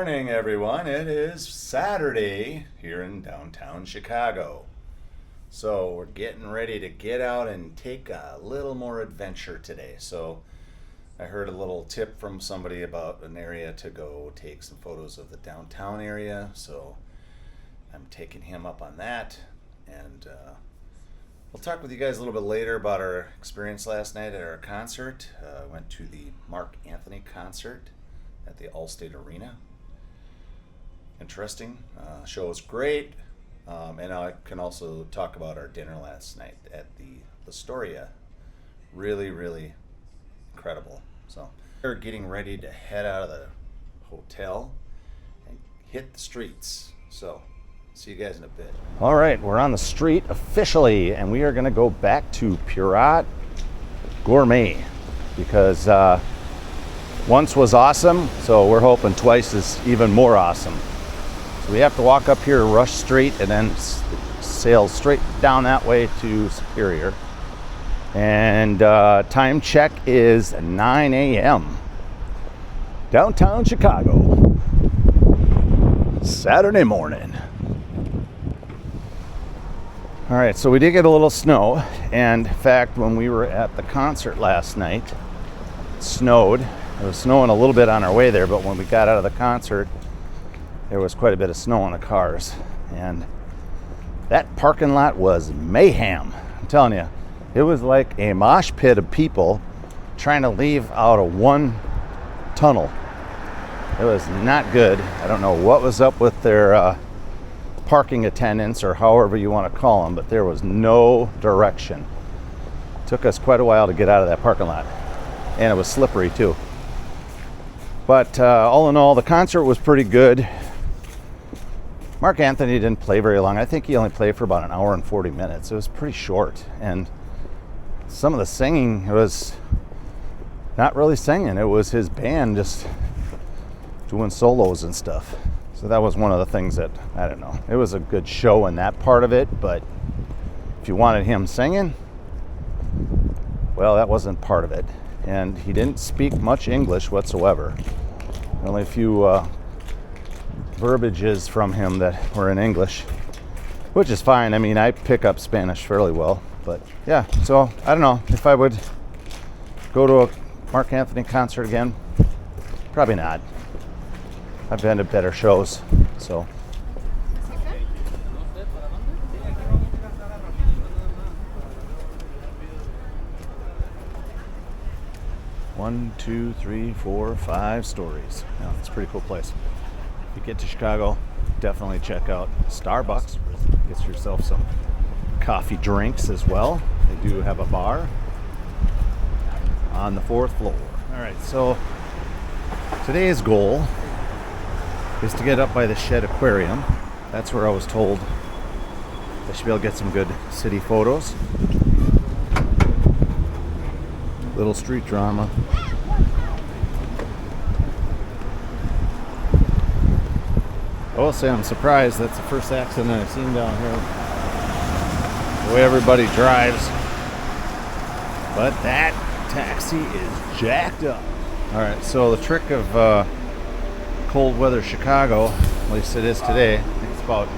morning, everyone. It is Saturday here in downtown Chicago. So we're getting ready to get out and take a little more adventure today. So I heard a little tip from somebody about an area to go take some photos of the downtown area. So I'm taking him up on that. And we'll talk with you guys a little bit later about our experience last night at our concert. I went to the Mark Anthony concert at the Allstate Arena. Interesting. Show was great. And I can also talk about our dinner last night at the Astoria. Really, really incredible. So we're getting ready to head out of the hotel and hit the streets. So see you guys in a bit. All right, we're on the street officially, and we are going to go back to Purate Gourmet because once was awesome, so we're hoping twice is even more awesome. So we have to walk up here Rush Street and then sail straight down that way to Superior. And time check is 9 a.m. Downtown Chicago. Saturday morning. All right, so we did get a little snow. And in fact, when we were at the concert last night, it snowed. It was snowing a little bit on our way there, but when we got out of the concert, there was quite a bit of snow on the cars. And that parking lot was mayhem. I'm telling you, it was like a mosh pit of people trying to leave out of one tunnel. It was not good. I don't know what was up with their parking attendants or however you want to call them, but there was no direction. It took us quite a while to get out of that parking lot. And it was slippery too. But all in all, the concert was pretty good. Mark Anthony didn't play very long. I think he only played for about an hour and 40 minutes. It was pretty short. And some of the singing was not really singing. It was his band just doing solos and stuff. So that was one of the things that, I don't know. It was a good show in that part of it. But if you wanted him singing, well, that wasn't part of it. And he didn't speak much English whatsoever. Only a few verbiages from him that were in English, which is fine. I mean, I pick up Spanish fairly well. But yeah, so I don't know if I would go to a Mark Anthony concert again. Probably not. I've been to better shows, so. One, two, three, four, 5 stories. Yeah, it's a pretty cool place. If you get to Chicago, definitely check out Starbucks. Get yourself some coffee drinks as well. They do have a bar on the 4th floor. All right, so today's goal is to get up by the Shed Aquarium. That's where I was told I should be able to get some good city photos. Little street drama. I will say I'm surprised that's the first accident I've seen down here. The way everybody drives. But that taxi is jacked up. Alright, so the trick of cold weather Chicago, at least it is today, I think it's about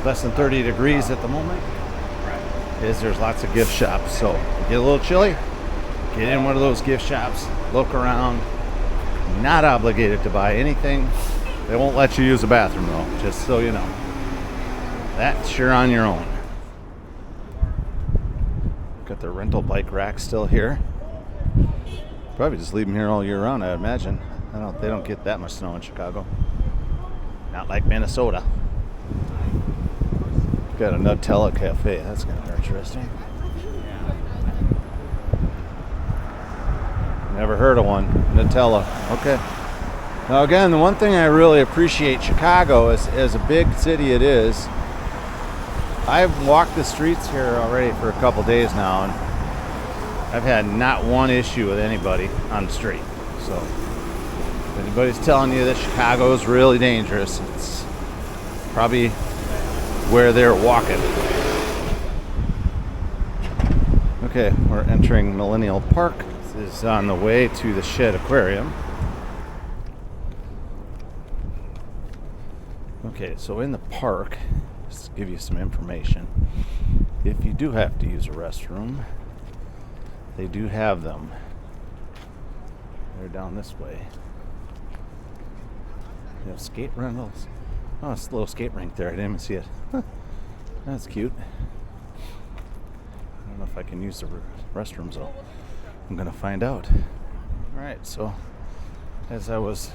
less than 30 degrees at the moment, is there's lots of gift shops. So get a little chilly, get in one of those gift shops, look around. Not obligated to buy anything. They won't let you use the bathroom though, just so you know. That's sure on your own. Got the rental bike rack still here. Probably just leave them here all year round, I imagine. They don't get that much snow in Chicago. Not like Minnesota. Got a Nutella cafe. That's kind of interesting. Never heard of one. Nutella. Okay. Now again, the one thing I really appreciate Chicago is, as a big city it is, I've walked the streets here already for a couple days now, and I've had not one issue with anybody on the street. So if anybody's telling you that Chicago is really dangerous, it's probably where they're walking. Okay, we're entering Millennial Park. This is on the way to the Shed Aquarium. Okay, so in the park, just to give you some information, if you do have to use a restroom, they do have them. They're down this way. You have skate rentals. Oh, it's a little skate rink there. I didn't even see it. That's cute. I don't know if I can use the restrooms though. I'm gonna find out. Alright, so as I was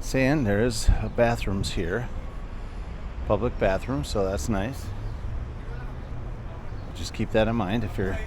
saying, there's bathrooms here. Public bathrooms, so that's nice. Just keep that in mind. If you're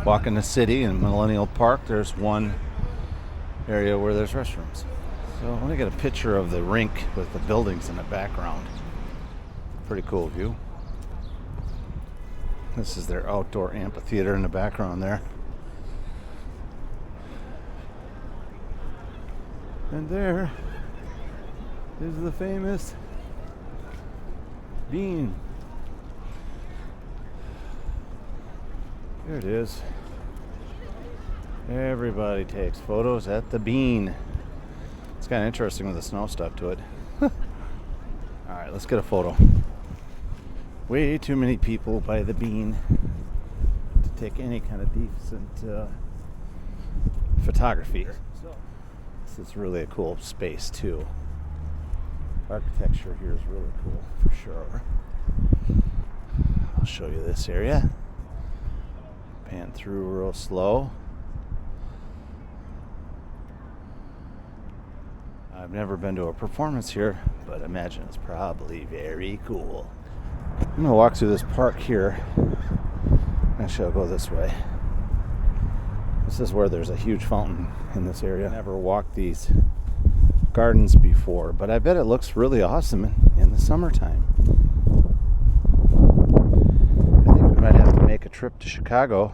walking the city in Millennial Park, there's one area where there's restrooms. So I want to get a picture of the rink with the buildings in the background. Pretty cool view. This is their outdoor amphitheater in the background there. And there is the famous Bean. There it is. Everybody takes photos at the Bean. It's kind of interesting with the snow stuck to it. Alright, let's get a photo. Way too many people by the Bean to take any kind of decent photography. This is really a cool space too. Architecture here is really cool for sure. I'll show you this area. Pan through real slow. I've never been to a performance here, but I imagine it's probably very cool. I'm going to walk through this park here. Actually, I'll go this way. This is where there's a huge fountain in this area. I've never walked these gardens before, but I bet it looks really awesome in the summertime. I think we might have to make a trip to Chicago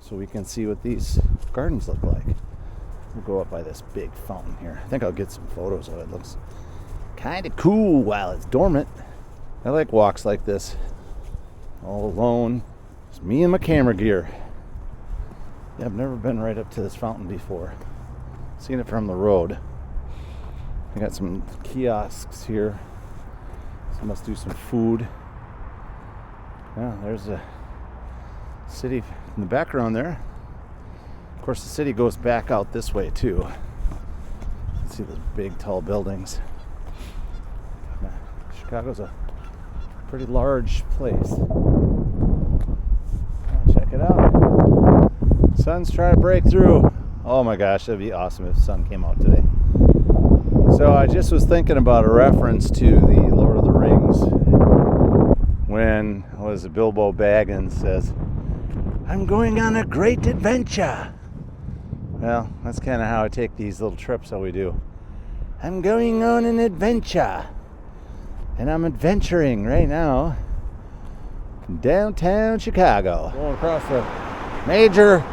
so we can see what these gardens look like. We'll go up by this big fountain here. I think I'll get some photos of it. It looks kind of cool while it's dormant. I like walks like this. All alone. It's me and my camera gear. Yeah, I've never been right up to this fountain before. Seen it from the road. I got some kiosks here. So must do some food. Yeah, there's a city in the background there. Of course, the city goes back out this way too. See those big, tall buildings. Chicago's a pretty large place. Check it out. Sun's trying to break through. Oh my gosh, that'd be awesome if the sun came out today. So I just was thinking about a reference to the Lord of the Rings when Bilbo Baggins says, "I'm going on a great adventure." Well, that's kind of how I take these little trips that we do. I'm going on an adventure. And I'm adventuring right now in downtown Chicago. Going across a major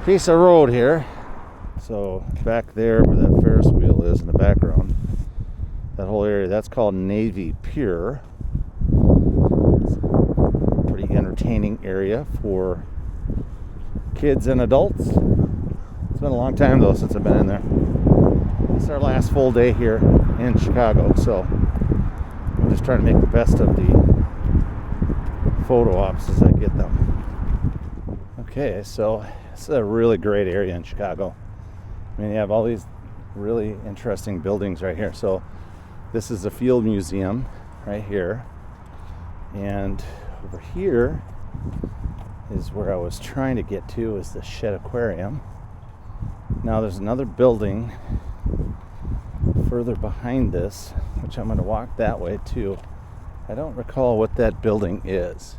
piece of road here. So back there where that Ferris wheel is in the background, that whole area, that's called Navy Pier. It's a pretty entertaining area for kids and adults. It's been a long time though since I've been in there. It's our last full day here in Chicago, so I'm just trying to make the best of the photo ops as I get them. Okay, so it's a really great area in Chicago. I mean, you have all these really interesting buildings right here. So this is the Field Museum right here. And over here is where I was trying to get to, is the Shedd Aquarium. Now there's another building further behind this, which I'm going to walk that way too. I don't recall what that building is.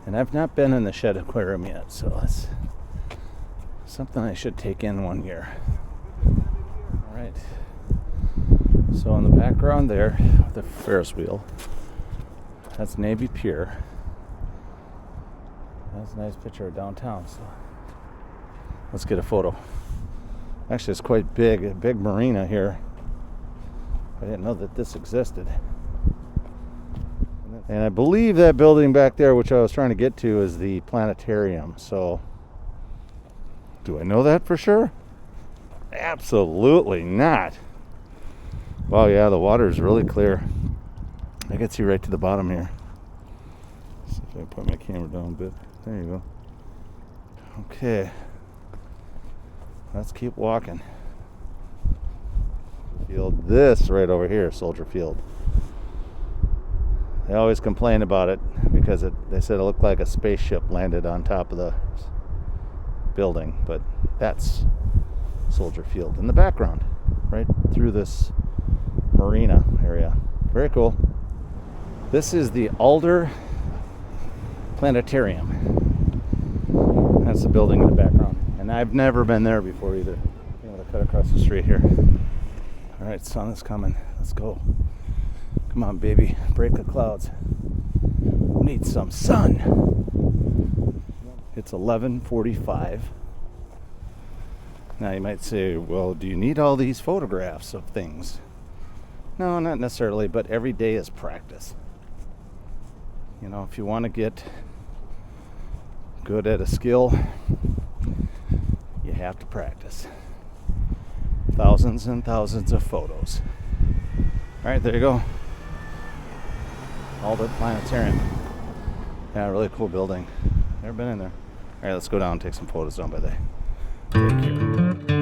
And I've not been in the Shedd Aquarium yet, so that's something I should take in one year. Alright. So in the background there, the Ferris wheel, that's Navy Pier. That's a nice picture of downtown, so let's get a photo. Actually, it's quite big, a big marina here. I didn't know that this existed. And I believe that building back there, which I was trying to get to, is the planetarium. So, do I know that for sure? Absolutely not. Wow, yeah, the water is really clear. I can see right to the bottom here. See if I can put my camera down a bit. There you go. Okay. Let's keep walking. Field. This right over here, Soldier Field. They always complain about it because they said it looked like a spaceship landed on top of the building, but that's Soldier Field in the background, right through this marina area. Very cool. This is the Alder Planetarium. That's the building in the background, and I've never been there before either. I'm gonna cut across the street here. All right, sun is coming. Let's go. Come on, baby, break the clouds. We need some sun. It's 11:45. Now you might say, well, do you need all these photographs of things? No, not necessarily, but every day is practice. You know, if you want to get good at a skill, you have to practice. Thousands and thousands of photos. All right, there you go. Alder Planetarium. Yeah, really cool building. Never been in there. All right, let's go down and take some photos down by there. Take care.